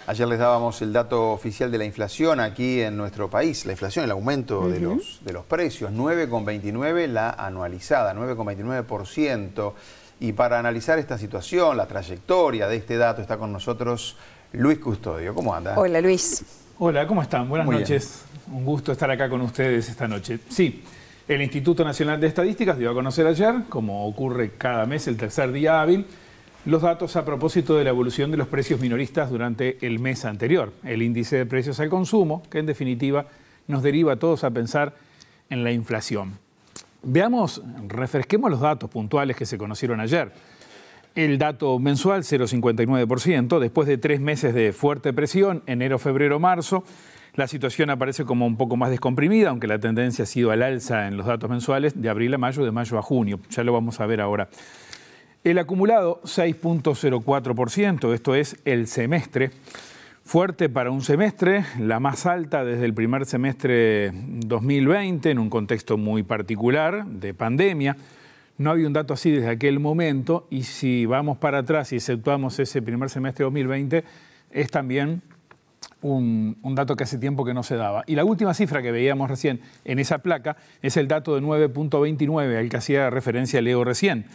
Ayer les dábamos el dato oficial de la inflación aquí en nuestro país. La inflación, el aumento de los precios, 9,29 la anualizada, 9,29%. Y para analizar esta situación, la trayectoria de este dato, está con nosotros Luis Custodio. ¿Cómo anda? Hola, Luis. Hola, ¿cómo están? Buenas noches. Un gusto estar acá con ustedes esta noche. Sí, el Instituto Nacional de Estadísticas dio a conocer ayer, como ocurre cada mes, el tercer día hábil, los datos a propósito de la evolución de los precios minoristas durante el mes anterior. El índice de precios al consumo, que en definitiva nos deriva a todos a pensar en la inflación. Veamos, refresquemos los datos puntuales que se conocieron ayer. El dato mensual, 0,59%, después de 3 meses de fuerte presión, enero, febrero, marzo, la situación aparece como un poco más descomprimida, aunque la tendencia ha sido al alza en los datos mensuales de abril a mayo, de mayo a junio. Ya lo vamos a ver ahora. El acumulado, 6,04%, esto es el semestre. Fuerte para un semestre, la más alta desde el primer semestre 2020, en un contexto muy particular de pandemia. No había un dato así desde aquel momento, y si vamos para atrás y exceptuamos ese primer semestre 2020, es también un dato que hace tiempo que no se daba. Y la última cifra que veíamos recién en esa placa es el dato de 9,29, al que hacía referencia Leo recién.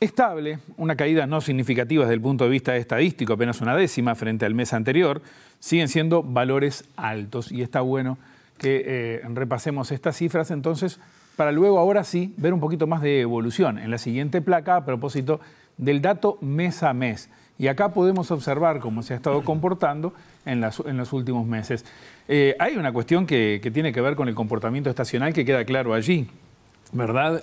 Estable, una caída no significativa desde el punto de vista estadístico, apenas una décima frente al mes anterior, siguen siendo valores altos y está bueno que repasemos estas cifras entonces para luego ahora sí ver un poquito más de evolución en la siguiente placa a propósito del dato mes a mes. Y acá podemos observar cómo se ha estado comportando en los últimos meses. Hay una cuestión que tiene que ver con el comportamiento estacional que queda claro allí, ¿verdad?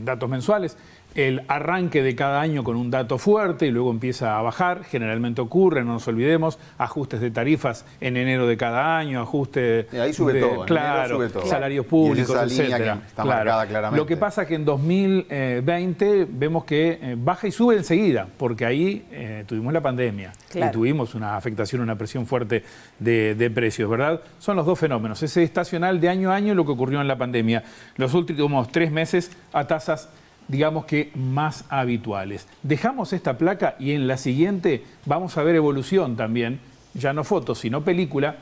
Datos mensuales. El arranque de cada año con un dato fuerte y luego empieza a bajar. Generalmente ocurre, no nos olvidemos, ajustes de tarifas en enero de cada año, ajuste ahí sube todo, claro, sube todo. Salarios públicos, etcétera. Está marcada claramente. Lo que pasa es que en 2020 vemos que baja y sube enseguida, porque ahí tuvimos la pandemia y tuvimos una afectación, una presión fuerte de precios, ¿verdad? Son los dos fenómenos, ese estacional de año a año y lo que ocurrió en la pandemia. Los últimos 3 meses a tasas, digamos que más habituales. Dejamos esta placa y en la siguiente vamos a ver evolución también, ya no fotos, sino película,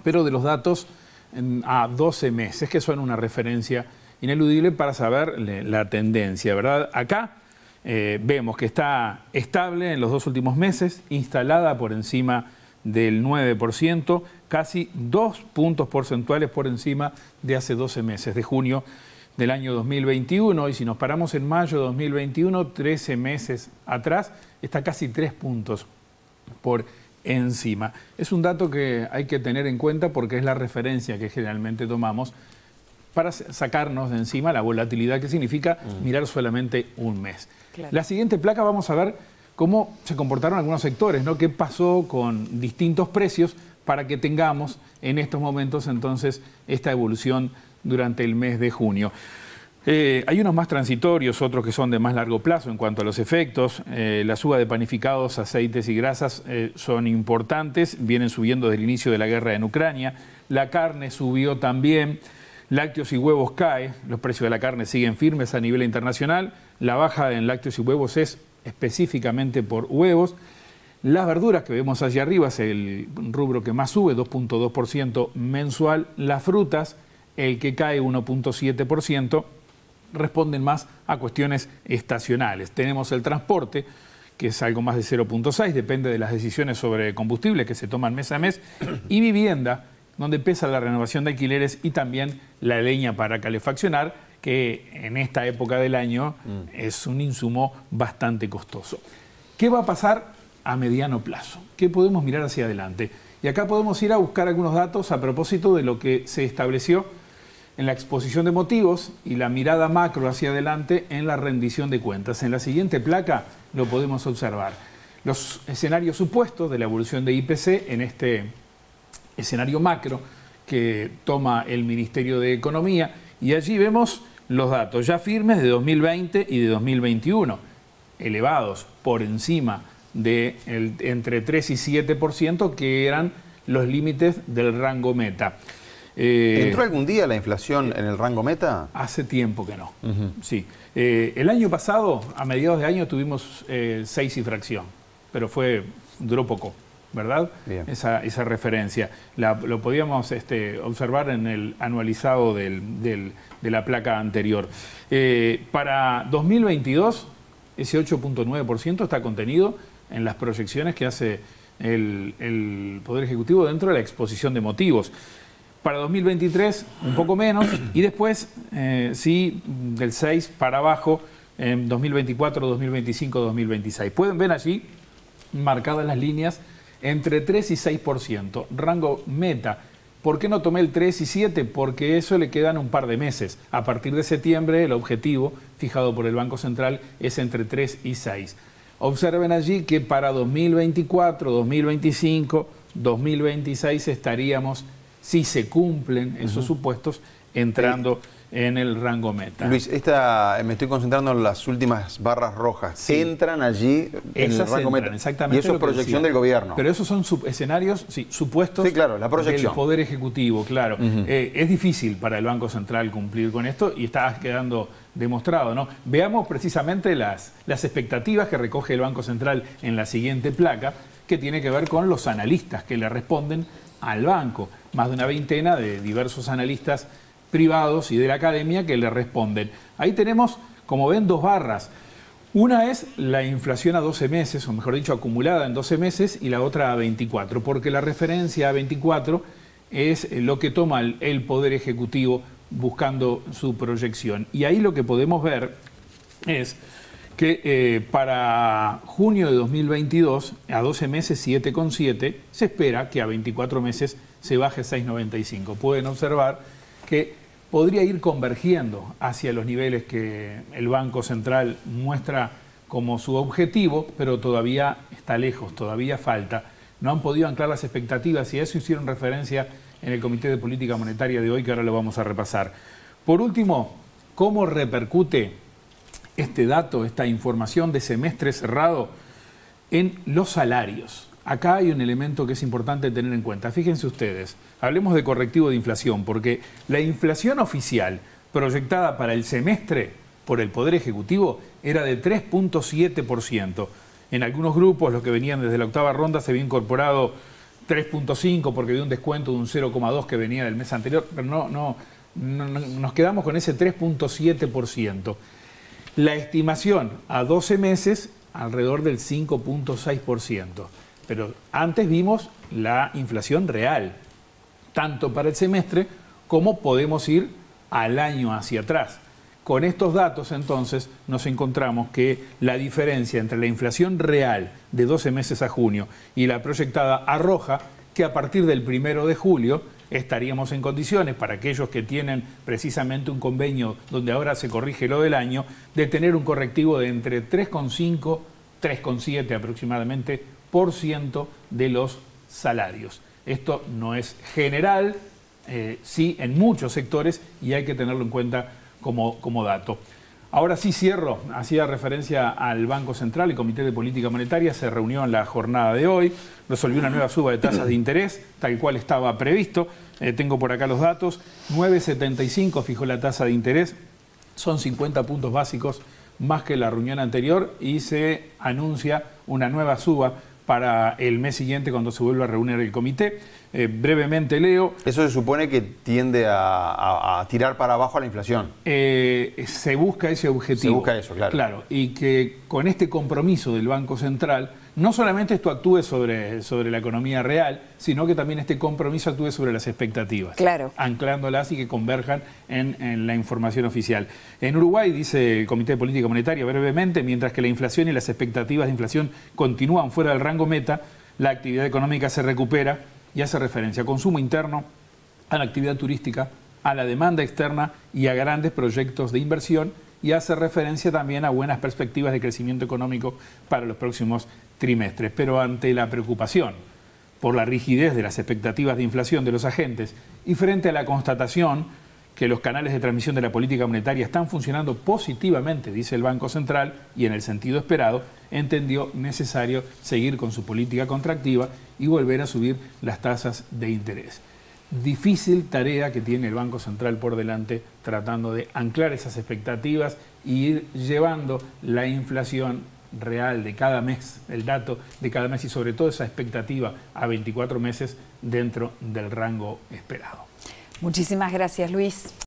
pero de los datos a 12 meses, que son una referencia ineludible para saber la tendencia, ¿verdad? Acá vemos que está estable en los 2 últimos meses, instalada por encima del 9%, casi 2 puntos porcentuales por encima de hace 12 meses, de junio del año 2021, y si nos paramos en mayo de 2021, 13 meses atrás, está casi 3 puntos por encima. Es un dato que hay que tener en cuenta porque es la referencia que generalmente tomamos para sacarnos de encima la volatilidad que significa mirar solamente un mes. Claro. La siguiente placa vamos a ver cómo se comportaron algunos sectores, ¿no? Qué pasó con distintos precios para que tengamos en estos momentos entonces esta evolución durante el mes de junio. Hay unos más transitorios, otros que son de más largo plazo en cuanto a los efectos. La suba de panificados, aceites y grasas son importantes, vienen subiendo desde el inicio de la guerra en Ucrania. La carne subió también, lácteos y huevos cae, los precios de la carne siguen firmes a nivel internacional. La baja en lácteos y huevos es específicamente por huevos. Las verduras que vemos allá arriba es el rubro que más sube, 2,2% mensual. Las frutas, el que cae 1,7%, responden más a cuestiones estacionales. Tenemos el transporte, que es algo más de 0,6, depende de las decisiones sobre combustible que se toman mes a mes, y vivienda, donde pesa la renovación de alquileres y también la leña para calefaccionar, que en esta época del año es un insumo bastante costoso. ¿Qué va a pasar a mediano plazo? ¿Qué podemos mirar hacia adelante? Y acá podemos ir a buscar algunos datos a propósito de lo que se estableció en la exposición de motivos y la mirada macro hacia adelante en la rendición de cuentas. En la siguiente placa lo podemos observar. Los escenarios supuestos de la evolución de IPC en este escenario macro que toma el Ministerio de Economía, y allí vemos los datos ya firmes de 2020 y de 2021, elevados por encima de entre 3 y 7%, que eran los límites del rango meta. ¿Entró algún día la inflación en el rango meta? Hace tiempo que no, sí. El año pasado, a mediados de año, tuvimos 6 y fracción, pero duró poco. ¿verdad? Esa referencia. Lo podíamos observar en el anualizado de la placa anterior. Para 2022, ese 8.9% está contenido en las proyecciones que hace el Poder Ejecutivo dentro de la exposición de motivos. Para 2023, un poco menos, y después, sí, del 6 para abajo, en 2024, 2025, 2026. Pueden ver allí marcadas las líneas entre 3 y 6%, rango meta. ¿Por qué no tomé el 3 y 7? Porque eso le quedan un par de meses. A partir de septiembre, el objetivo fijado por el Banco Central es entre 3 y 6. Observen allí que para 2024, 2025, 2026 estaríamos, si se cumplen esos supuestos, entrando en el rango meta. Luis, me estoy concentrando en las últimas barras rojas. Sí. Entran allí en el rango meta. Exactamente. Y eso es proyección del gobierno. Pero esos son escenarios, sí, supuestos, sí, claro, la proyección del Poder Ejecutivo, claro. Es difícil para el Banco Central cumplir con esto y está quedando demostrado, ¿no? Veamos precisamente las expectativas que recoge el Banco Central en la siguiente placa, que tiene que ver con los analistas que le responden al banco. Más de una veintena de diversos analistas privados y de la academia que le responden. Ahí tenemos, como ven, dos barras. Una es la inflación a 12 meses, o mejor dicho, acumulada en 12 meses, y la otra a 24, porque la referencia a 24 es lo que toma el Poder Ejecutivo buscando su proyección. Y ahí lo que podemos ver es que para junio de 2022, a 12 meses 7,7, se espera que a 24 meses se baje 6,95. Pueden observar que podría ir convergiendo hacia los niveles que el Banco Central muestra como su objetivo, pero todavía está lejos, todavía falta. No han podido anclar las expectativas y a eso hicieron referencia en el Comité de Política Monetaria de hoy, que ahora lo vamos a repasar. Por último, ¿cómo repercute este dato, esta información de semestre cerrado en los salarios? Acá hay un elemento que es importante tener en cuenta. Fíjense ustedes, hablemos de correctivo de inflación, porque la inflación oficial proyectada para el semestre por el Poder Ejecutivo era de 3.7%. En algunos grupos, los que venían desde la octava ronda, se había incorporado 3.5 porque había un descuento de un 0,2 que venía del mes anterior, pero no, nos quedamos con ese 3.7%. La estimación a 12 meses, alrededor del 5.6%. Pero antes vimos la inflación real, tanto para el semestre como podemos ir al año hacia atrás. Con estos datos, entonces, nos encontramos que la diferencia entre la inflación real de 12 meses a junio y la proyectada arroja que a partir del 1 de julio estaríamos en condiciones, para aquellos que tienen precisamente un convenio donde ahora se corrige lo del año, de tener un correctivo de entre 3,5, 3,7 aproximadamente % de los salarios. Esto no es general, sí en muchos sectores, y hay que tenerlo en cuenta como dato. Ahora sí cierro, hacía referencia al Banco Central. El Comité de Política Monetaria se reunió en la jornada de hoy, resolvió una nueva suba de tasas de interés, tal cual estaba previsto. Tengo por acá los datos, 9,75 fijó la tasa de interés, son 50 puntos básicos más que la reunión anterior, y se anuncia una nueva suba para el mes siguiente cuando se vuelva a reunir el comité. Brevemente leo. Eso se supone que tiende a tirar para abajo a la inflación. Se busca ese objetivo. Se busca eso, claro. Claro, y que con este compromiso del Banco Central, no solamente esto actúe sobre la economía real, sino que también este compromiso actúe sobre las expectativas. Claro. Anclándolas y que converjan en la información oficial. En Uruguay, dice el Comité de Política Monetaria brevemente, mientras que la inflación y las expectativas de inflación continúan fuera del rango meta, la actividad económica se recupera y hace referencia a consumo interno, a la actividad turística, a la demanda externa y a grandes proyectos de inversión, y hace referencia también a buenas perspectivas de crecimiento económico para los próximos trimestres. Pero ante la preocupación por la rigidez de las expectativas de inflación de los agentes y frente a la constatación que los canales de transmisión de la política monetaria están funcionando positivamente, dice el Banco Central, y en el sentido esperado, entendió necesario seguir con su política contractiva y volver a subir las tasas de interés. Difícil tarea que tiene el Banco Central por delante, tratando de anclar esas expectativas y ir llevando la inflación real de cada mes, el dato de cada mes y sobre todo esa expectativa a 24 meses dentro del rango esperado. Muchísimas gracias, Luis.